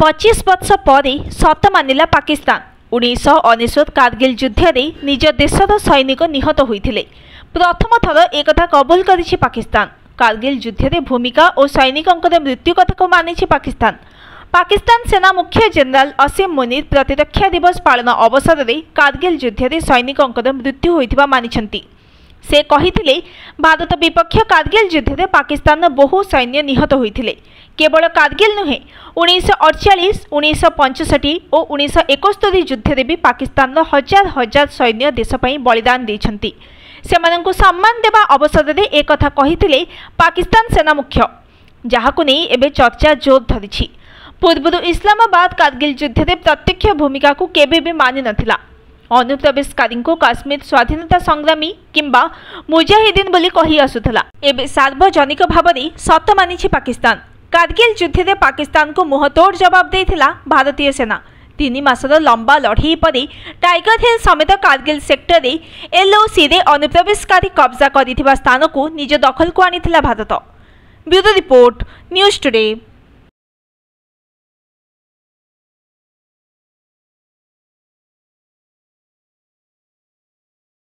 25 वर्ष पर सत मानिला पाकिस्तान। 1999 कारगिल युद्ध में निज देशर सैनिक निहत होते प्रथम थर एक कबूल करिछि पाकिस्तान। कारगिल युद्ध में भूमिका और सैनिकों मृत्यु कथा को मानी पाकिस्तान। पाकिस्तान सेना मुख्य जनरल असीम मुनीर प्रतिरक्षा दिवस पालन अवसर में कारगिल युद्ध में सैनिकों मृत्यु होइथिबा मानिछंती। से कहिथिले भारत विपक्ष कारगिल युद्ध में पाकिस्तान बहु सैन्य निहत होते। केवल कारगिल नुहे 1948, 1965 और 1971 युद्ध में भी पाकिस्तान हजार हजार सैन्य देशपाई बलिदान देछंती। सेमानंकु सम्मान देवा अवसर में एक कथा कहिथिले पाकिस्तान सेना मुख्य, जहाकु नहीं एबे चर्चा जोर धरिछि। पूर्व इस्लामाबाद कारगिल युद्ध में प्रत्यक्ष भूमिका को केबे भी मानि नथिला। अनुप्रवेशकारी को काश्मीर स्वाधीनता संग्रामी किंबा मुजाहिदीन बोली कहि आसुथला। एबे सार्वजनिक भाव में सत मानिछि पाकिस्तान। कारगिल युद्ध में पाकिस्तान को मुहतोड़ जवाब देथिला भारतीय सेना। 3 मासर लंबा लड़ाई पर टाइगर हिल समेत कारगिल सेक्टर LOC रे अनुप्रवेशकारी कब्जा करिथिबा स्थान को निज दखल को आनिथिला Bharat. Bureau report, news today.